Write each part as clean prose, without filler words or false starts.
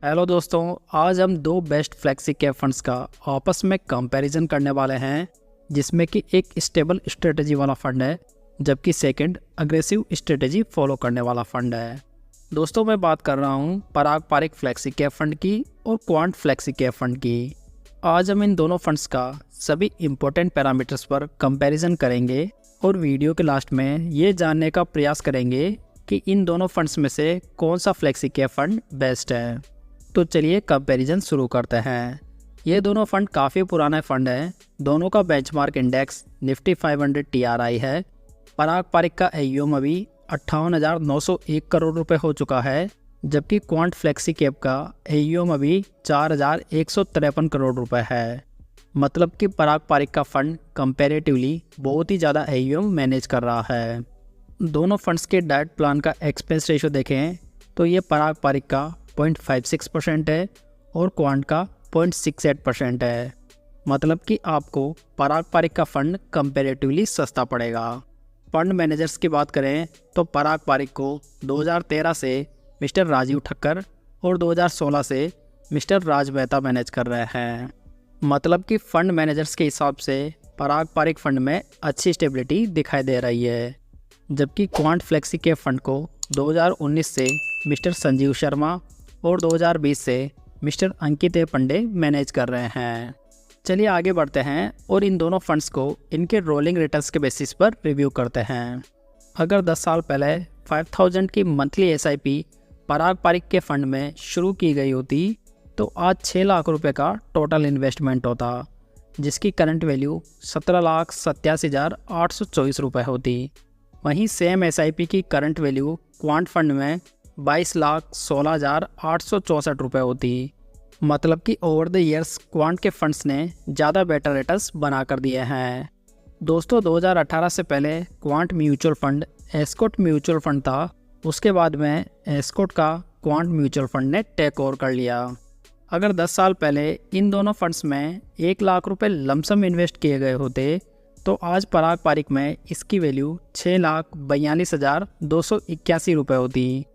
Hello दोस्तों, आज हम दो बेस्ट फ्लेक्सी कैप फंड्स का आपस में कंपैरिजन करने वाले हैं, जिसमें कि एक स्टेबल स्ट्रेटजी वाला फंड है जबकि सेकंड अग्रेसिव स्ट्रेटजी फॉलो करने वाला फंड है। दोस्तों, मैं बात कर रहा हूं पराग पारिक फ्लेक्सी कैप फंड की और क्वांट फ्लेक्सी कैप फंड की। आज हम इन दोनों फंड्स का सभी इंपॉर्टेंट पैरामीटर्स पर कंपैरिजन करेंगे और वीडियो के लास्ट में ये जानने का प्रयास करेंगे कि इन दोनों फंड्स में से कौन सा फ्लेक्सी कैप फंड बेस्ट है। तो चलिए कंपैरिजन शुरू करते हैं। ये दोनों फंड काफ़ी पुराने फंड हैं। दोनों का बेंचमार्क इंडेक्स निफ्टी 500 TRI है। पराग पारिक का AUM अभी 58,901 करोड़ रुपए हो चुका है, जबकि क्वांट फ्लेक्सी कैप का AUM अभी 4,153 करोड़ रुपए है। मतलब कि पराग पारिक का फंड कंपैरेटिवली बहुत ही ज़्यादा AUM मैनेज कर रहा है। दोनों फंड्स के डाइट प्लान का एक्सपेंस रेशो देखें तो ये पराग पारिक का 0.56% है और क्वांट का 0.68% है। मतलब कि आपको पराग पारिक का फंड कंपैरेटिवली सस्ता पड़ेगा। फंड मैनेजर्स की बात करें तो पराग पारिक को 2013 से मिस्टर राजीव ठक्कर और 2016 से मिस्टर राज मेहता मैनेज कर रहे हैं। मतलब कि फंड मैनेजर्स के हिसाब से पराग पारिक फंड में अच्छी स्टेबिलिटी दिखाई दे रही है, जबकि क्वांट फ्लेक्सी कैप फंड को 2019 से मिस्टर संजीव शर्मा और 2020 से मिस्टर अंकित पंडे मैनेज कर रहे हैं। चलिए आगे बढ़ते हैं और इन दोनों फंड्स को इनके रोलिंग रिटर्न्स के बेसिस पर रिव्यू करते हैं। अगर 10 साल पहले 5000 की मंथली SIP पराग पारिक के फंड में शुरू की गई होती तो आज 6 लाख रुपए का टोटल इन्वेस्टमेंट होता, जिसकी करंट वैल्यू 17,87,824 रुपये होती। वहीं सेम SIP की करंट वैल्यू क्वांट फंड में 22,16,864 रुपये होती। मतलब कि ओवर द ईयर्स क्वांट के फंड्स ने ज़्यादा बेटर रिटर्न्स बना कर दिए हैं। दोस्तों, 2018 से पहले quant mutual fund Escorts mutual fund था। उसके बाद में एस्कॉट का क्वांट म्यूचुअल फंड ने टेक ओवर कर लिया। अगर 10 साल पहले इन दोनों फंड्स में 1 लाख रुपये लमसम इन्वेस्ट किए गए होते तो आज पराग पारिक में इसकी वैल्यू 6,42,281 रुपये होती,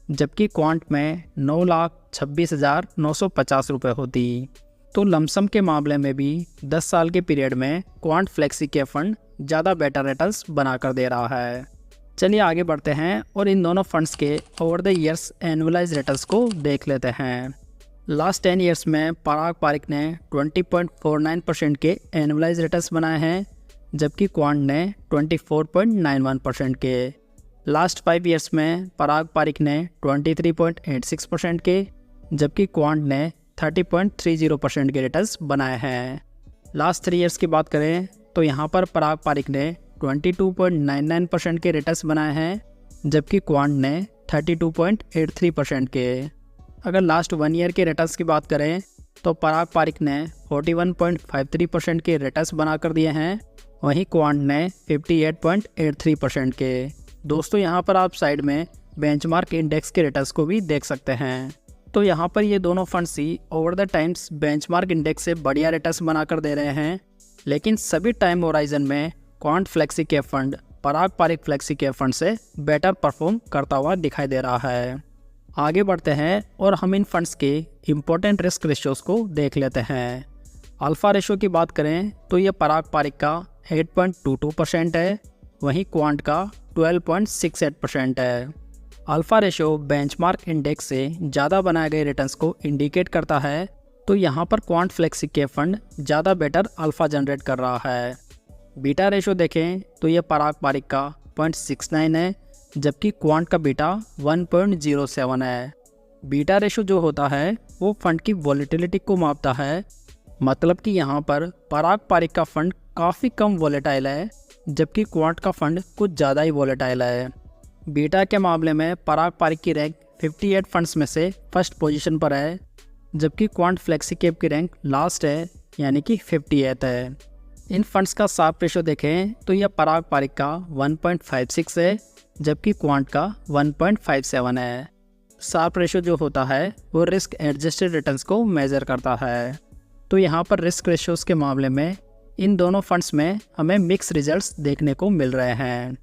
जबकि क्वांट में 9,26,950 रुपये होती। तो लमसम के मामले में भी 10 साल के पीरियड में क्वांट फ्लेक्सी कैप फंड ज़्यादा बेटर रिटर्न्स बना कर दे रहा है। चलिए आगे बढ़ते हैं और इन दोनों फंड्स के over the years annualise returns को देख लेते हैं। लास्ट 10 ईयर्स में पराग पारिक ने 20.49% के एनुअलाइज रिटर्न्स बनाए हैं, जबकि क्वांट ने 24.91% के। लास्ट 5 ईयर्स में पराग पारिक ने 23.86% के, जबकि क्वांट ने 30.30% के रिटर्न्स बनाए हैं। लास्ट 3 ईयर्स की बात करें तो यहाँ पर पराग पारिक ने 22.99% के रिटर्न्स बनाए हैं, जबकि क्वांट ने 32.83% के। अगर लास्ट 1 ईयर के रिटर्न्स की बात करें तो पराग पारिक ने 41.53% के रिटर्न्स बना कर दिए हैं, वहीं क्वांट ने 58.83% के। दोस्तों, यहाँ पर आप साइड में बेंचमार्क इंडेक्स के रिटर्न्स को भी देख सकते हैं। तो यहाँ पर ये दोनों funds he over the times benchmark index से बढ़िया रिटर्न्स बना कर दे रहे हैं, लेकिन सभी टाइम होराइजन में क्वांट फ्लेक्सी कैप फंड पराग पारिक फ्लेक्सी कैप फंड से बेटर परफॉर्म करता हुआ दिखाई दे रहा है। आगे बढ़ते हैं और हम इन फंड्स के इम्पोर्टेंट रिस्क रेशियोज को देख लेते हैं। अल्फा रेशो की बात करें तो ये पराग पारिक का 8.22% है, वहीं क्वांट का 12.68% है। अल्फा रेशो बेंचमार्क इंडेक्स से ज़्यादा बनाए गए रिटर्न्स को इंडिकेट करता है, तो यहाँ पर क्वांट फ्लेक्सी कैप फंड ज़्यादा बेटर अल्फा जनरेट कर रहा है। बीटा रेशो देखें तो ये पराग पारिक का 0.69 है, जबकि क्वांट का बीटा 1.07 है। बीटा रेशो जो होता है वो फंड की वॉलेटिलिटी को मापता है। मतलब कि यहाँ पर पराग पारिक का फंड काफ़ी कम वॉलेटाइल है, जबकि क्वांट का फंड कुछ ज़्यादा ही वॉलेटाइल है। बीटा के मामले में पराग पारिक की रैंक 58 फंड्स में से फर्स्ट पोजीशन पर है, जबकि क्वांट फ्लेक्सी कैप की रैंक लास्ट है, यानी कि 58 है। इन फंड्स का साप रेशो देखें तो यह पराग पारिक का 1.56 है, जबकि क्वांट का 1.57 है। साप रेशो जो होता है वो रिस्क एडजस्टेड रिटर्न्स को मेज़र करता है। तो यहाँ पर रिस्क रेशियोज़ के मामले में इन दोनों फंड्स में हमें मिक्स रिजल्ट्स देखने को मिल रहे हैं।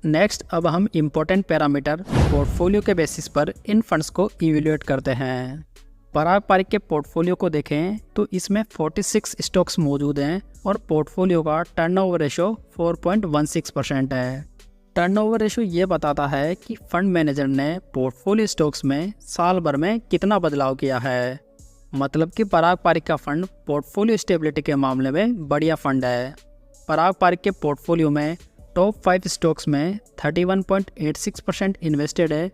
नेक्स्ट अब हम इम्पोर्टेंट पैरामीटर पोर्टफोलियो के बेसिस पर इन फंड्स को इवेल्युएट करते हैं। पराग पारिक के पोर्टफोलियो को देखें तो इसमें 46 स्टॉक्स मौजूद हैं और पोर्टफोलियो का टर्नओवर रेशो 4.16% है। टर्नओवर रेशो ये बताता है कि फंड मैनेजर ने पोर्टफोलियो स्टॉक्स में साल भर में कितना बदलाव किया है। मतलब कि पराग पारिक का फंड पोर्टफोलियो स्टेबिलिटी के मामले में बढ़िया फंड है। पराग पारिक के पोर्टफोलियो में टॉप 5 स्टॉक्स में 31.86% इन्वेस्टेड है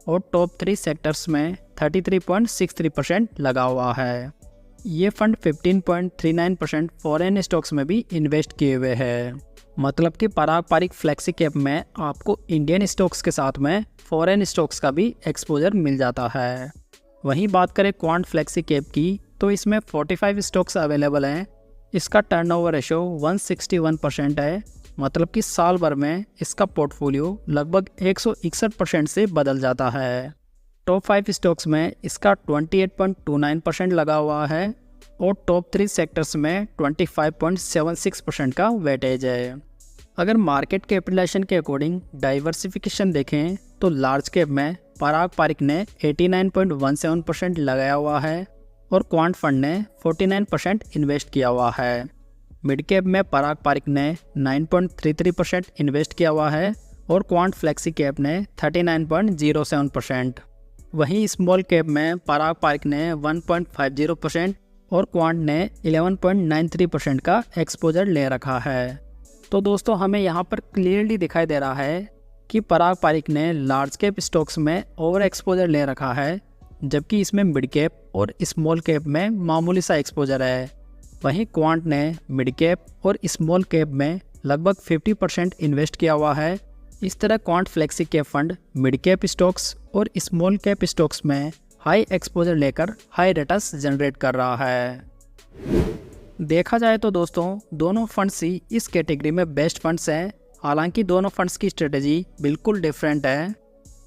और टॉप 3 सेक्टर्स में 33.63% लगा हुआ है। ये फंड 15.39% फॉरेन स्टॉक्स में भी इन्वेस्ट किए हुए हैं। मतलब कि पराग पारिक फ्लेक्सी कैप में आपको इंडियन स्टॉक्स के साथ में फॉरेन स्टॉक्स का भी एक्सपोजर मिल जाता है। वहीं बात करें क्वांट फ्लेक्सी कैप की तो इसमें 45 स्टॉक्स अवेलेबल हैं। इसका टर्नओवर रेशो 161% है। मतलब कि साल भर में इसका पोर्टफोलियो लगभग 161% से बदल जाता है। टॉप 5 स्टॉक्स में इसका 28.29% लगा हुआ है और टॉप 3 सेक्टर्स में 25.76% का वेटेज है। अगर मार्केट कैपिटलाइजेशन के अकॉर्डिंग डाइवर्सिफिकेशन देखें तो लार्ज कैप में पराग पारिक ने 89.17% लगाया हुआ है और क्वांट फंड ने 49% इन्वेस्ट किया हुआ है। मिड कैप में पराग पारिक ने 9.33% इन्वेस्ट किया हुआ है और क्वांट फ्लेक्सी कैप ने 39.07%। वहीं स्मॉल कैप में पराग पारिक ने 1.50% और क्वांट ने 11.93% का एक्सपोजर ले रखा है। तो दोस्तों हमें यहाँ पर क्लियरली दिखाई दे रहा है कि पराग पारिक ने लार्ज कैप स्टॉक्स में ओवर एक्सपोजर ले रखा है, जबकि इसमें मिड कैप और स्मॉल कैप में मामूली सा एक्सपोजर है। वहीं क्वांट ने मिड कैप और स्मॉल कैप में लगभग 50% इन्वेस्ट किया हुआ है। इस तरह quant flexi cap fund mid cap stocks और स्मॉल कैप स्टॉक्स में हाई एक्सपोजर लेकर हाई रिटर्न्स जनरेट कर रहा है। देखा जाए तो दोस्तों दोनों फंड्स ही इस कैटेगरी में बेस्ट फंड्स हैं। हालांकि दोनों फंड्स की स्ट्रेटेजी बिल्कुल डिफरेंट है।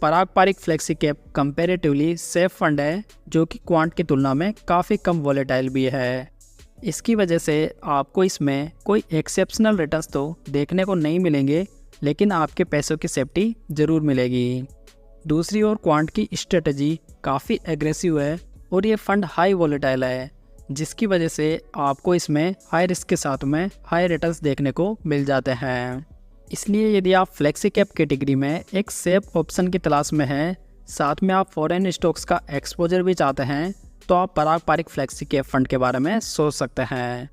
Parag Parikh flexi cap comparatively safe fund है जो कि क्वांट की तुलना में काफ़ी कम वॉलेटाइल भी है। इसकी वजह से आपको इसमें कोई एक्सेप्शनल रिटर्न्स तो देखने को नहीं मिलेंगे, लेकिन आपके पैसों की सेफ्टी ज़रूर मिलेगी। दूसरी ओर क्वांट की स्ट्रेटजी काफ़ी एग्रेसिव है और ये फंड हाई वॉलेटाइल है, जिसकी वजह से आपको इसमें हाई रिस्क के साथ में हाई रिटर्न्स देखने को मिल जाते हैं। इसलिए यदि आप फ्लेक्सी कैप कैटेगरी में एक सेफ ऑप्शन की तलाश में हैं, साथ में आप फॉरेन स्टॉक्स का एक्सपोजर भी चाहते हैं, तो आप पराग पारिक फ्लेक्सी कैप फंड के बारे में सोच सकते हैं।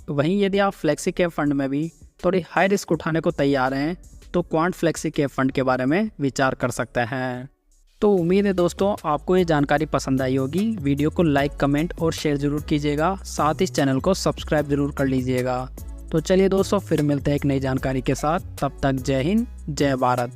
वहीं यदि आप फ्लेक्सी कैप फंड में भी थोड़ी हाई रिस्क उठाने को तैयार हैं, तो क्वांट फ्लेक्सी कैप फंड के बारे में विचार कर सकते हैं। तो उम्मीद है दोस्तों आपको ये जानकारी पसंद आई होगी। वीडियो को लाइक, कमेंट और शेयर ज़रूर कीजिएगा। साथ ही इस चैनल को सब्सक्राइब ज़रूर कर लीजिएगा। तो चलिए दोस्तों फिर मिलते हैं एक नई जानकारी के साथ। तब तक जय हिंद, जय भारत।